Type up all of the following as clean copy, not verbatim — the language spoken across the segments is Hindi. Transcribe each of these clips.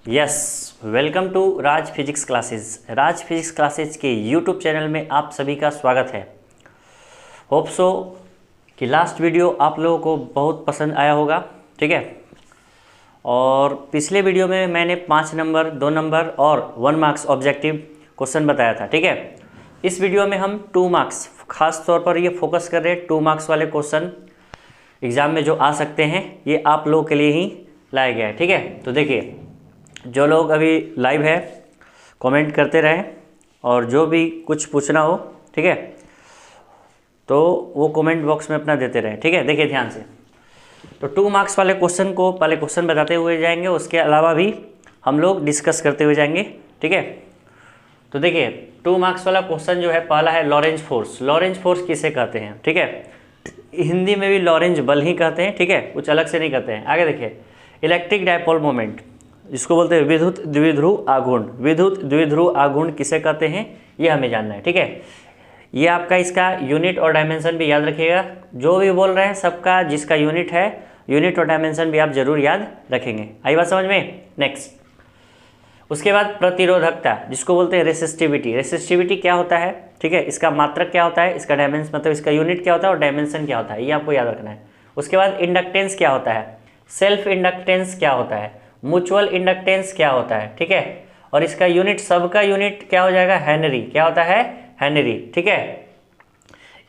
Yes, welcome to Raj physics classes. Raj physics classes के यूट्यूब चैनल में आप सभी का स्वागत है। होप सो कि लास्ट वीडियो आप लोगों को बहुत पसंद आया होगा, ठीक है। और पिछले वीडियो में मैंने 5 नंबर, 2 नंबर और 1 मार्क्स ऑब्जेक्टिव क्वेश्चन बताया था, ठीक है। इस वीडियो में हम 2 मार्क्स, खास तौर पर ये फोकस कर रहे हैं 2 मार्क्स वाले क्वेश्चन एग्ज़ाम में जो आ सकते हैं, ये आप लोगों के लिए ही लाया गया है, ठीक है। तो देखिए, जो लोग अभी लाइव है कमेंट करते रहें, और जो भी कुछ पूछना हो, ठीक है, तो वो कमेंट बॉक्स में अपना देते रहें, ठीक है। देखिए ध्यान से, तो 2 मार्क्स वाले क्वेश्चन को पहले क्वेश्चन बताते हुए जाएंगे, उसके अलावा भी हम लोग डिस्कस करते हुए जाएंगे, ठीक है। तो देखिए 2 मार्क्स वाला क्वेश्चन जो है, पहला है लॉरेंज फोर्स। लॉरेंज फोर्स किसे कहते हैं, ठीक है। हिंदी में भी लॉरेंज बल ही कहते हैं, ठीक है, कुछ अलग से नहीं कहते हैं। आगे देखिए, इलेक्ट्रिक डायपोल मोमेंट, जिसको बोलते हैं विद्युत द्विध्रुव आघूर्ण। विद्युत द्विध्रुव आघूर्ण किसे कहते हैं, ये हमें जानना है, ठीक है। ये आपका इसका यूनिट और डायमेंशन भी याद रखिएगा। जो भी बोल रहे हैं सबका जिसका यूनिट है, यूनिट और डायमेंशन भी आप जरूर याद रखेंगे। आई बात समझ में। नेक्स्ट, उसके बाद प्रतिरोधकता, जिसको बोलते हैं रेसिस्टिविटी। रेसिस्टिविटी क्या होता है, ठीक है, इसका मात्रक क्या होता है, इसका डायमेंशन मतलब इसका यूनिट क्या होता है और डायमेंशन क्या होता है, ये आपको याद रखना है। उसके बाद इंडक्टेंस क्या होता है, सेल्फ इंडक्टेंस क्या होता है, म्यूचुअल इंडक्टेंस क्या होता है, ठीक है। और इसका यूनिट, सबका यूनिट क्या हो जाएगा, हेनरी। क्या होता है, हेनरी, ठीक है।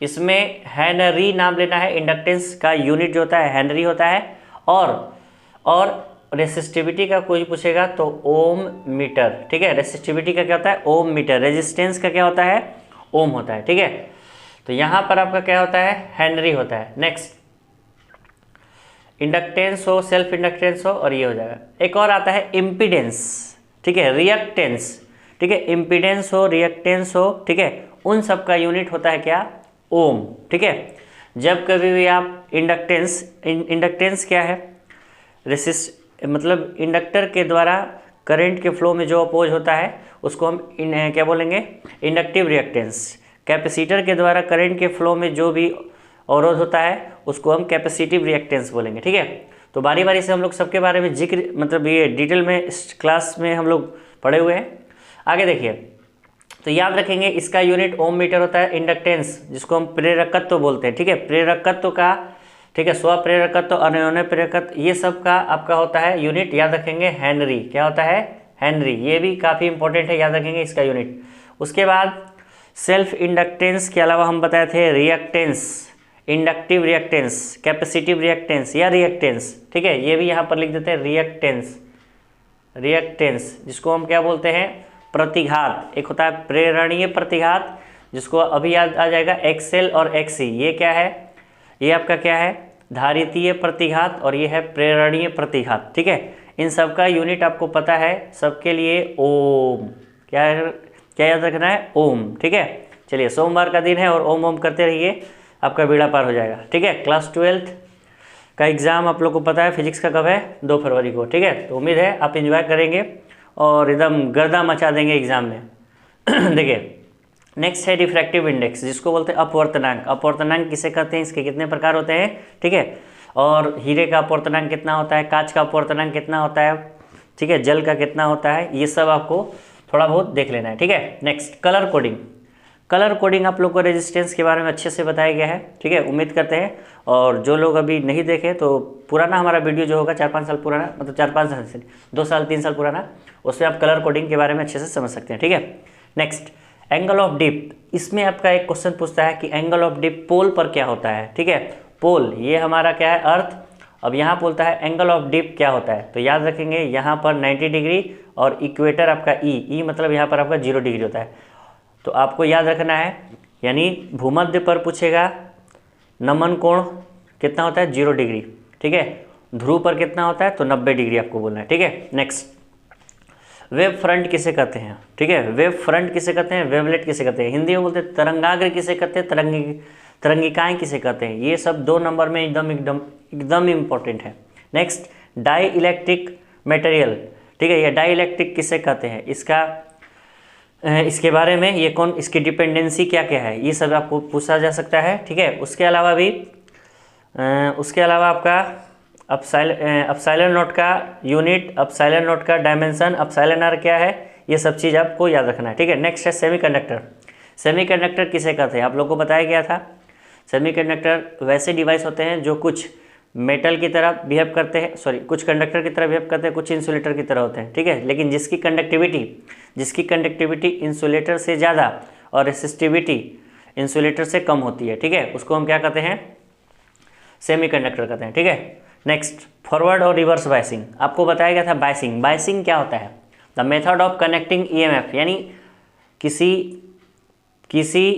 इसमें हेनरी नाम लेना है। इंडक्टेंस का यूनिट जो होता है हेनरी होता है। और रेसिस्टिविटी का कोई पूछेगा तो ओम मीटर, ठीक है। रेसिस्टिविटी का क्या होता है, ओम मीटर। रेजिस्टेंस का क्या होता है, ओम होता है, ठीक है। तो यहाँ पर आपका क्या होता है, हेनरी होता है। नेक्स्ट, इंडक्टेंस हो, सेल्फ इंडक्टेंस हो, और ये हो जाएगा। एक और आता है इम्पीडेंस, ठीक है, रिएक्टेंस, ठीक है। इम्पीडेंस हो, रिएक्टेंस हो, ठीक है, उन सब का यूनिट होता है क्या, ओम, ठीक है। जब कभी भी आप इंडक्टेंस क्या है, रेसिस्ट मतलब इंडक्टर के द्वारा करंट के फ्लो में जो अपोज होता है उसको हम क्या बोलेंगे, इंडक्टिव रिएक्टेंस। कैपेसिटर के द्वारा करंट के फ्लो में जो भी अवरोध होता है उसको हम कैपेसिटिव रिएक्टेंस बोलेंगे, ठीक है। तो बारी बारी से हम लोग सबके बारे में जिक्र, मतलब ये डिटेल में इस क्लास में हम लोग पढ़े हुए हैं। आगे देखिए, तो याद रखेंगे इसका यूनिट ओम मीटर होता है। इंडक्टेंस, जिसको हम प्रेरकत्व बोलते हैं, ठीक है, प्रेरकत्व का, ठीक है, स्वप्रेरकत्व, अनयोन्य प्रेरकत्व, ये सब का आपका होता है यूनिट, याद रखेंगे हेनरी। क्या होता है, हेनरी। ये भी काफ़ी इंपॉर्टेंट है, याद रखेंगे इसका यूनिट। उसके बाद सेल्फ इंडक्टेंस के अलावा हम बताए थे reactance, inductive reactance, capacitive reactance या रिएक्टेंस, ठीक है। ये भी यहाँ पर लिख देते हैं रिएक्टेंस। रिएक्टेंस जिसको हम क्या बोलते हैं, प्रतिघात। एक होता है प्रेरणीय प्रतिघात, जिसको अभी याद आ जाएगा, एक्सएल और एक्सी। ये क्या है, ये आपका क्या है, धारितीय प्रतिघात, और ये है प्रेरणीय प्रतिघात, ठीक है। इन सब का यूनिट आपको पता है, सबके लिए ओम। क्या है, क्या याद रखना है, ओम, ठीक है। चलिए, सोमवार का दिन है और ओम ओम करते रहिए, आपका बेड़ा पार हो जाएगा, ठीक है। क्लास 12th का एग्ज़ाम आप लोग को पता है फिजिक्स का कब है, 2 फरवरी को, ठीक है। तो उम्मीद है आप एंजॉय करेंगे और एकदम गर्दा मचा देंगे एग्ज़ाम में। देखिए, नेक्स्ट है रिफ्रैक्टिव इंडेक्स, जिसको बोलते हैं अपवर्तनांक। अपवर्तनांक किसे कहते हैं, इसके कितने प्रकार होते हैं, ठीक है। और हीरे का अपवर्तनांक कितना होता है, कांच का अपवर्तनांक कितना होता है, ठीक है, जल का कितना होता है, ये सब आपको थोड़ा बहुत देख लेना है, ठीक है। Next, colour coding. Colour coding आप लोग को रेजिस्टेंस के बारे में अच्छे से बताया गया है, ठीक है, उम्मीद करते हैं। और जो लोग अभी नहीं देखे, तो पुराना हमारा वीडियो जो होगा 4-5 साल पुराना, मतलब 4-5 साल से 2 साल 3 साल पुराना, उसमें आप कलर कोडिंग के बारे में अच्छे से समझ सकते हैं, ठीक है। Next, angle of dip. इसमें आपका एक क्वेश्चन पूछता है कि एंगल ऑफ डिप पोल पर क्या होता है, ठीक है। पोल, ये हमारा क्या है, अर्थ। अब यहाँ बोलता है एंगल ऑफ डिप क्या होता है, तो याद रखेंगे यहाँ पर 90 डिग्री और इक्वेटर आपका ई मतलब यहाँ पर आपका 0 डिग्री होता है। तो आपको याद रखना है, यानी भूमध्य पर पूछेगा नमन कोण कितना होता है, 0 डिग्री, ठीक है। ध्रुव पर कितना होता है, तो 90 डिग्री आपको बोलना है, ठीक है। नेक्स्ट, वेव फ्रंट किसे कहते हैं, ठीक है। वेव फ्रंट किसे कहते हैं, वेवलेट किसे कहते हैं, हिंदी में बोलते हैं तरंगाग्र किसे कहते हैं, तरंगिकाएँ किसे कहते हैं। ये सब 2 नंबर में एकदम इम्पोर्टेंट है। नेक्स्ट, डाई इलेक्ट्रिक मटेरियल, ठीक है, ये डाई इलेक्ट्रिक किसे कहते हैं, इसके बारे में, ये कौन, इसकी डिपेंडेंसी क्या क्या है, ये सब आपको पूछा जा सकता है, ठीक है। उसके अलावा आपका अपसाइलन नोट का यूनिट, अपसाइलन नोट का डायमेंशन, अपसाइलन आर क्या है, ये सब चीज़ आपको याद रखना है, ठीक है। नेक्स्ट है सेमीकंडक्टर। सेमीकंडक्टर किसे कहते हैं, आप लोग को बताया गया था। सेमीकंडक्टर वैसे डिवाइस होते हैं जो कुछ मेटल की तरह बिहेव करते हैं, सॉरी कुछ कंडक्टर की तरह बिहेव करते हैं, कुछ इंसुलेटर की तरह होते हैं, ठीक है। लेकिन जिसकी कंडक्टिविटी इंसुलेटर से ज़्यादा और रेसिस्टिविटी इंसुलेटर से कम होती है, ठीक है, उसको हम क्या कहते हैं, सेमीकंडक्टर कहते हैं, ठीक है। नेक्स्ट फॉरवर्ड और रिवर्स बायसिंग, आपको बताया गया था बायसिंग। बायसिंग क्या होता है, the method of connecting EMF, यानी किसी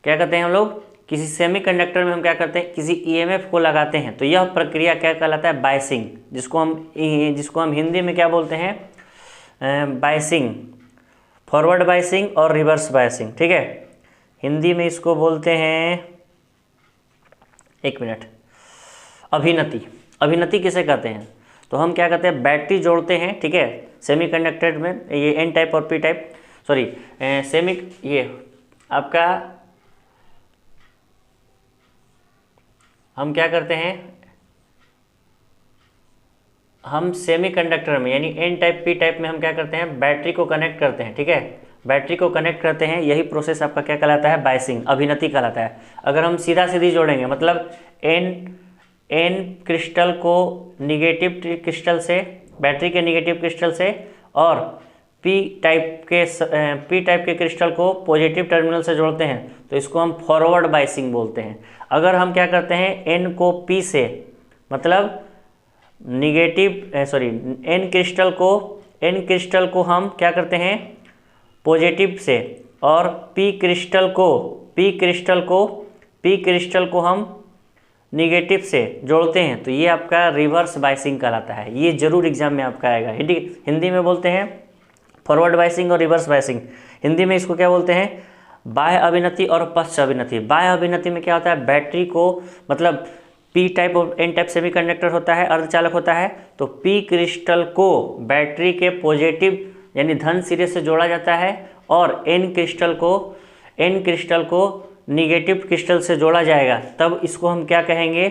क्या कहते हैं हम लोग, किसी सेमीकंडक्टर में हम क्या करते हैं, किसी ईएमएफ को लगाते हैं, तो यह प्रक्रिया क्या कहलाता है, बायसिंग, जिसको हम हिंदी में क्या बोलते हैं, बायसिंग, फॉरवर्ड बायसिंग और रिवर्स बायसिंग, ठीक है। हिंदी में इसको बोलते हैं, एक मिनट, अभिनति। अभिनति किसे कहते हैं, तो हम क्या कहते हैं, बैटरी जोड़ते हैं, ठीक है, सेमीकंडक्टर में, ये एन टाइप और पी टाइप, सॉरी ये आपका, हम क्या करते हैं, हम सेमीकंडक्टर में यानी एन टाइप पी टाइप में हम क्या करते हैं, बैटरी को कनेक्ट करते हैं, ठीक है, बैटरी को कनेक्ट करते हैं, यही प्रोसेस आपका क्या कहलाता है, बायसिंग, अभिनति कहलाता है। अगर हम सीधा सीधी जोड़ेंगे, मतलब एन क्रिस्टल को निगेटिव क्रिस्टल से, बैटरी के निगेटिव क्रिस्टल से, और पी टाइप के क्रिस्टल को पॉजिटिव टर्मिनल से जोड़ते हैं, तो इसको हम फॉरवर्ड बायसिंग बोलते हैं। अगर हम क्या करते हैं, एन को पी से, मतलब एन क्रिस्टल को हम क्या करते हैं, पॉजिटिव से, और पी क्रिस्टल को हम निगेटिव से जोड़ते हैं, तो ये आपका रिवर्स बायसिंग कहलाता है। ये जरूर एग्जाम में आपका आएगा। हिंदी में बोलते हैं फॉरवर्ड बायसिंग और रिवर्स बायसिंग। हिंदी में इसको क्या बोलते हैं, बाह्य अभिनति और पश्च अभिनति। बाह्य अभिनति में क्या होता है, बैटरी को, मतलब पी टाइप और एन टाइप सेमीकंडक्टर होता है, अर्धचालक होता है, तो पी क्रिस्टल को बैटरी के पॉजिटिव यानी धन सिरे से जोड़ा जाता है, और एन क्रिस्टल को निगेटिव क्रिस्टल से जोड़ा जाएगा, तब इसको हम क्या कहेंगे,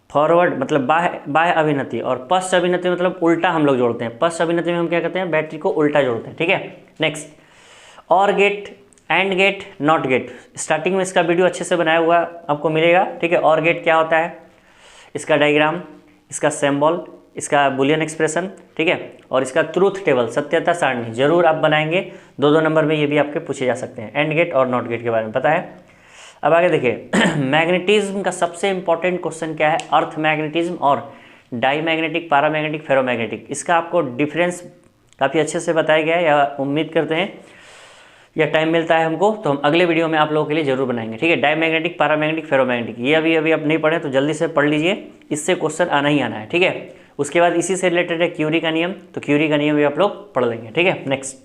फॉरवर्ड मतलब बाह्य अभिनति। और पश्च अभिनति मतलब उल्टा हम लोग जोड़ते हैं। पश्च अभिनति में हम क्या करते हैं, बैटरी को उल्टा जोड़ते हैं, ठीक है। Next, or gate, and gate, not gate. Starting में इसका वीडियो अच्छे से बनाया हुआ आपको मिलेगा, ठीक है। और गेट क्या होता है, इसका डायग्राम, इसका सिंबल, इसका बुलियन एक्सप्रेशन, ठीक है, और इसका ट्रूथ टेबल, सत्यता सारणी जरूर आप बनाएंगे। 2-2 नंबर में ये भी आपके पूछे जा सकते हैं। एंड गेट और नॉट गेट के बारे में पता है। अब आगे देखिए, मैग्नेटिज्म का सबसे इंपॉर्टेंट क्वेश्चन क्या है, अर्थ मैग्नेटिज्म और डाई मैग्नेटिक, पैरामैग्नेटिक, फेरोमैग्नेटिक। इसका आपको डिफरेंस काफ़ी अच्छे से बताया गया है, या उम्मीद करते हैं, या टाइम मिलता है हमको तो हम अगले वीडियो में आप लोगों के लिए जरूर बनाएंगे, ठीक है। डाई मैग्नेटिक, पैरामैग्नेटिक, फेरोमैग्नेटिक, ये अभी आप नहीं पढ़े तो जल्दी से पढ़ लीजिए, इससे क्वेश्चन आना ही आना है, ठीक है। उसके बाद इसी से रिलेटेड है क्यूरी का नियम, तो क्यूरी का नियम भी आप लोग पढ़ लेंगे, ठीक है। नेक्स्ट,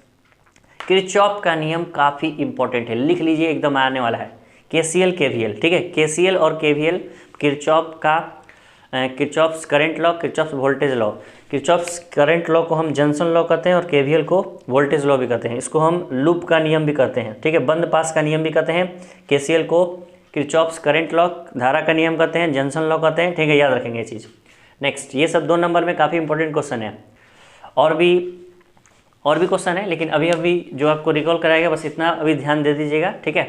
किरचॉफ का नियम काफ़ी इंपॉर्टेंट है, लिख लीजिए, एकदम आने वाला है। केसीएल, केवीएल, ठीक है, केसीएल और KVL, Kirchhoff's current law, Kirchhoff's voltage law. Kirchhoff's current law को हम जंक्शन लॉ कहते हैं, और केवीएल को वोल्टेज लॉ भी कहते हैं। इसको हम लूप का नियम भी कहते हैं, ठीक है, बंद पास का नियम भी कहते हैं। केसीएल को किरचॉफ्स करंट लॉ, धारा का नियम कहते हैं, जंक्शन लॉ कहते हैं, ठीक है, याद रखेंगे ये चीज़। नेक्स्ट, ये सब 2 नंबर में काफ़ी इंपॉर्टेंट क्वेश्चन है, और भी क्वेश्चन है, लेकिन अभी जो आपको रिकॉल कराएगा बस इतना अभी ध्यान दे दीजिएगा, ठीक है।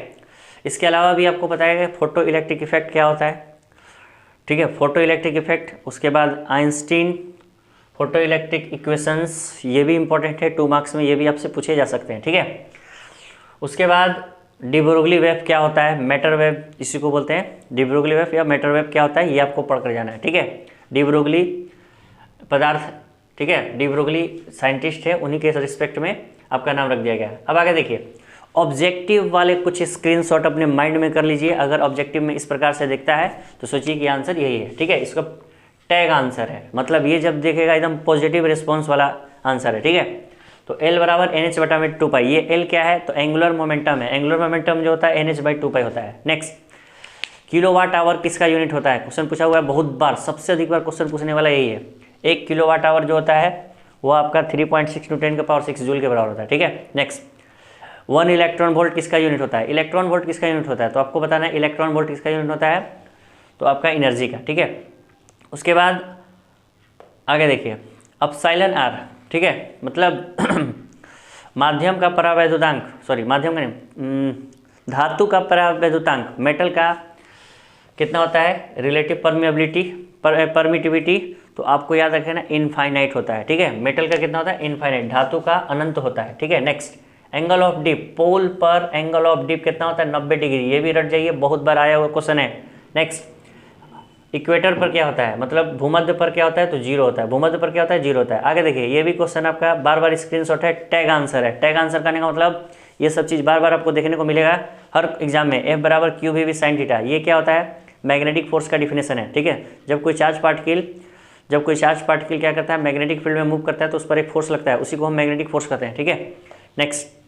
इसके अलावा भी आपको बताएगा फोटो इलेक्ट्रिक इफेक्ट क्या होता है, ठीक है, फोटो इलेक्ट्रिक इफेक्ट। उसके बाद आइंस्टीन फोटो इलेक्ट्रिक इक्वेशंस, ये भी इंपॉर्टेंट है, 2 मार्क्स में ये भी आपसे पूछे जा सकते हैं, ठीक है। उसके बाद डी ब्रोगली वेव क्या होता है, मैटर वेव इसी को बोलते हैं, डी ब्रोगली वेव या मैटर वेव क्या होता है, ये आपको पढ़ कर जाना है, ठीक है। डी ब्रोगली पदार्थ, ठीक है, डी ब्रोगली साइंटिस्ट है, उन्हीं के रिस्पेक्ट में आपका नाम रख दिया गया है। अब आगे देखिए, ऑब्जेक्टिव वाले कुछ स्क्रीनशॉट अपने माइंड में कर लीजिए। अगर ऑब्जेक्टिव में इस प्रकार से दिखता है तो सोचिए कि आंसर यही है, ठीक है, इसका टैग आंसर है, मतलब ये जब देखेगा एकदम पॉजिटिव रिस्पॉन्स वाला आंसर है, ठीक है। तो L बराबर NH/2π, ये L क्या है, तो एंगुलर मोमेंटम है। एंगुलर मोमेंटम जो होता है NH/2π होता है। नेक्स्ट, किलोवाट आवर किसका यूनिट होता है, क्वेश्चन पूछा हुआ है बहुत बार, सबसे अधिक बार क्वेश्चन पूछने वाला यही है। 1 किलोवाट आवर जो होता है वो आपका 3.6 × 10⁻6 जूल के बराबर होता है, ठीक है। नेक्स्ट, 1 इलेक्ट्रॉन वोल्ट किसका यूनिट होता है, इलेक्ट्रॉन वोल्ट किसका यूनिट होता है, तो आपको बताना है इलेक्ट्रॉन वोल्ट किसका यूनिट होता है, तो आपका एनर्जी का, ठीक है। उसके बाद आगे देखिए अपसाइलन आर, ठीक है, मतलब माध्यम का परावैद्युतांक, सॉरी माध्यम का नहीं, धातु का परावैद्युतांक, मेटल का कितना होता है, रिलेटिव परमिएबिलिटी, परमिटिविटी, तो आपको याद रखना इनफाइनाइट होता है, ठीक है। मेटल का कितना होता है, इनफाइनाइट, धातु का अनंत होता है, ठीक है। नेक्स्ट एंगल ऑफ डिप, पोल पर एंगल ऑफ डिप कितना होता है, 90 डिग्री, ये भी रट जाइए, बहुत बार आया हुआ क्वेश्चन है। नेक्स्ट इक्वेटर पर क्या होता है, मतलब भूमध्य पर क्या होता है, तो जीरो होता है, भूमध्य पर क्या होता है, जीरो होता है। आगे देखिए ये भी क्वेश्चन आपका बार बार स्क्रीनशॉट है, टैग आंसर है। टैग आंसर करने का मतलब ये सब चीज़ बार बार आपको देखने को मिलेगा हर एग्जाम में। F बराबर क्यू वी साइन थीटा, ये क्या होता है, मैग्नेटिक फोर्स का डिफिनेशन है, ठीक है। जब कोई चार्ज पार्टिकल क्या करता है, मैग्नेटिक फील्ड में मूव करता है तो उस पर एक फोर्स लगता है, उसी को हम मैग्नेटिक फोर्स कहते हैं, ठीक है। नेक्स्ट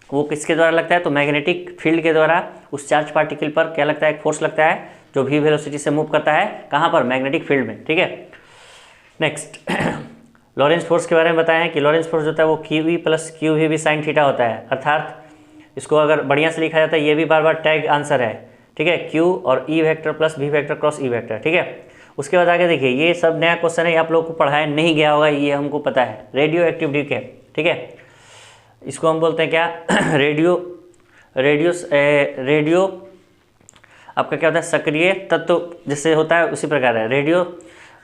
वो किसके द्वारा लगता है, तो मैग्नेटिक फील्ड के द्वारा उस चार्ज पार्टिकल पर क्या लगता है, एक फोर्स लगता है जो v वेलोसिटी से मूव करता है, कहाँ पर, मैग्नेटिक फील्ड में, ठीक है। नेक्स्ट लॉरेंस फोर्स के बारे में बताया है कि लॉरेंस फोर्स होता है वो q v plus q v भी साइन थीटा होता है, अर्थात इसको अगर बढ़िया से लिखा जाता है, ये भी बार बार टैग आंसर है, ठीक है। क्यू और e vector plus v vector cross e vector, ठीक है। उसके बाद आगे देखिए ये सब नया क्वेश्चन है, आप लोगों को पढ़ाया नहीं गया होगा, ये हमको पता है। रेडियो एक्टिव डिके, ठीक है, इसको हम बोलते हैं क्या रेडियो आपका क्या होता है, सक्रिय तत्व जैसे होता है उसी प्रकार है। रेडियो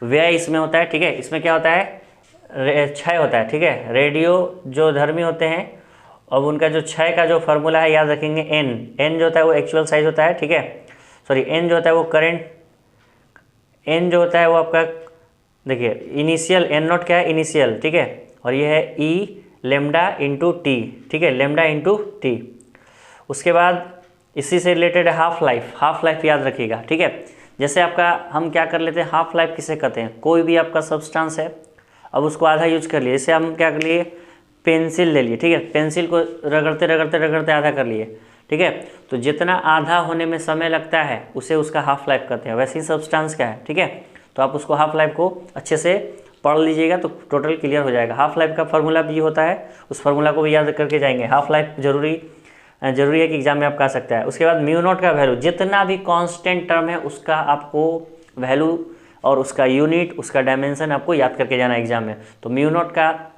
व्यय इसमें होता है, ठीक है। इसमें क्या होता है, क्षय होता है, ठीक है। रेडियो जो धर्मी होते हैं, अब उनका जो क्षय का जो फार्मूला है याद रखेंगे, एन जो होता है वो एक्चुअल साइज होता है, ठीक है। सॉरी एन जो होता है वो करंट, एन जो होता है वो आपका देखिए इनिशियल, एन नॉट क्या है, इनिशियल, ठीक है। और ये है ई लेमडा इंटू टी, ठीक है, लेमडा इंटू टी। उसके बाद इसी से रिलेटेड है हाफ लाइफ याद रखिएगा, ठीक है। जैसे आपका हम क्या कर लेते हैं, हाफ लाइफ किसे कहते हैं, कोई भी आपका सब्सटेंस है, अब उसको आधा यूज कर लिए, जैसे हम क्या कर लिए, पेंसिल ले लिए, ठीक है, पेंसिल को रगड़ते आधा कर लिए, ठीक है। तो जितना आधा होने में समय लगता है उसे उसका हाफ लाइफ कहते हैं, वैसे ही सब्सटेंस का है, ठीक है। तो आप उसको हाफ लाइफ को अच्छे से पढ़ लीजिएगा तो टोटल क्लियर हो जाएगा। हाफ लाइफ का फार्मूला भी होता है, उस फार्मूला को भी याद करके जाएंगे। हाफ लाइफ जरूरी है कि एग्जाम में आप कह सकते हैं। उसके बाद म्यू नॉट का वैल्यू, जितना भी कांस्टेंट टर्म है उसका आपको वैल्यू और उसका यूनिट, उसका डायमेंशन आपको याद करके जाना है एग्जाम में। तो म्यू नॉट का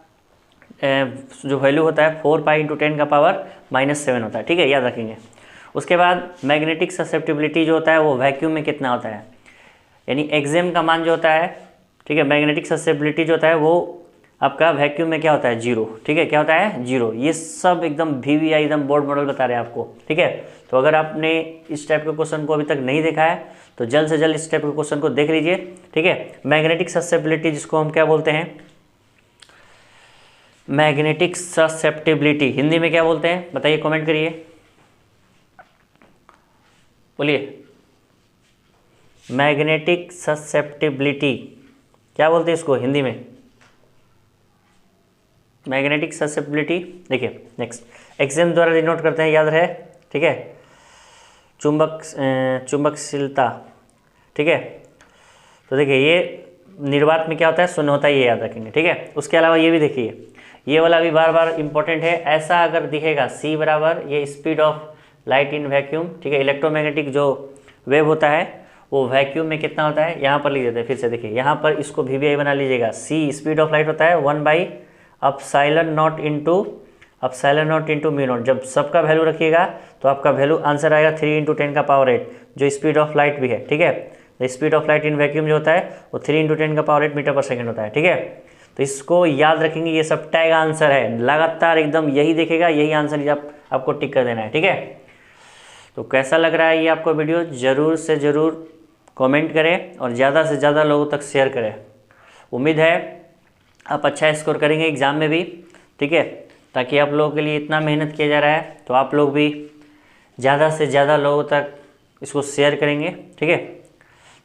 जो वैल्यू होता है 4 पाई इंटू 10 का पावर -7 होता है, ठीक है, याद रखेंगे। उसके बाद मैग्नेटिक ससेप्टिबिलिटी जो होता है वो वैक्यूम में कितना होता है, यानी एक्जेम का मान जो होता है, ठीक है, मैग्नेटिक ससेप्टिबिलिटी जो होता है वो आपका वैक्यूम में क्या होता है, जीरो, ठीक है, क्या होता है, जीरो। ये सब एकदम VVI एकदम बोर्ड मॉडल बता रहे हैं आपको, ठीक है। तो अगर आपने इस टाइप के क्वेश्चन को अभी तक नहीं देखा है तो जल्द से जल्द इस टाइप के क्वेश्चन को देख लीजिए, ठीक है। मैग्नेटिक ससेप्टिबिलिटी जिसको हम क्या बोलते हैं, मैग्नेटिक ससेप्टिबिलिटी हिंदी में क्या बोलते हैं बताइए, कमेंट करिए, बोलिए। मैग्नेटिक ससेप्टिबिलिटी क्या बोलते हैं इसको हिंदी में, मैग्नेटिक ससेप्टिबिलिटी। देखिए नेक्स्ट एक्सएम द्वारा डिनोट करते हैं, याद रहे, ठीक है, चुंबकशीलता, ठीक है। तो देखिए ये निर्वात में क्या होता है, शून्य होता है, ये याद रखेंगे, ठीक है। उसके अलावा ये भी देखिए, ये वाला भी बार बार इंपॉर्टेंट है। ऐसा अगर दिखेगा C बराबर ये speed of light in vacuum, ठीक है, इलेक्ट्रोमैग्नेटिक जो वेव होता है वो वैक्यूम में कितना होता है, यहाँ पर लिख देते हैं फिर से, देखिए यहाँ पर इसको VVI बना लीजिएगा। C स्पीड ऑफ लाइट होता है 1/एप्सिलॉन नॉट इंटू म्यू नॉट। जब सबका वैल्यू रखिएगा तो आपका वैल्यू आंसर आएगा 3 × 10 का पावर 8, जो स्पीड ऑफ लाइट भी है, ठीक है। The speed of light in vacuum जो होता है वो 3 × 10 का पावर 8 मीटर पर सेकेंड होता है, ठीक है। तो इसको याद रखेंगे, ये सब टैग आंसर है, लगातार एकदम यही देखेगा, यही आंसर आपको टिक कर देना है, ठीक है। तो कैसा लग रहा है ये आपको वीडियो, ज़रूर से ज़रूर कमेंट करें और ज़्यादा से ज़्यादा लोगों तक शेयर करें। उम्मीद है आप अच्छा स्कोर करेंगे एग्ज़ाम में भी, ठीक है, ताकि आप लोगों के लिए इतना मेहनत किया जा रहा है तो आप लोग भी ज़्यादा से ज़्यादा लोगों तक इसको शेयर करेंगे, ठीक है,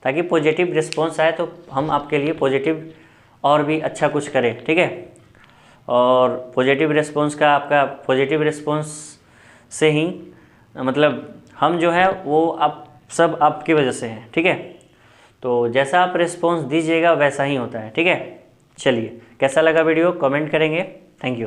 ताकि पॉजिटिव रिस्पॉन्स आए तो हम आपके लिए पॉजिटिव और भी अच्छा कुछ करें, ठीक है। और पॉजिटिव रिस्पॉन्स से ही मतलब हम जो है वो आप सब आपकी वजह से हैं, ठीक है। तो जैसा आप रिस्पॉन्स दीजिएगा वैसा ही होता है, ठीक है। चलिए कैसा लगा वीडियो कमेंट करेंगे, थैंक यू।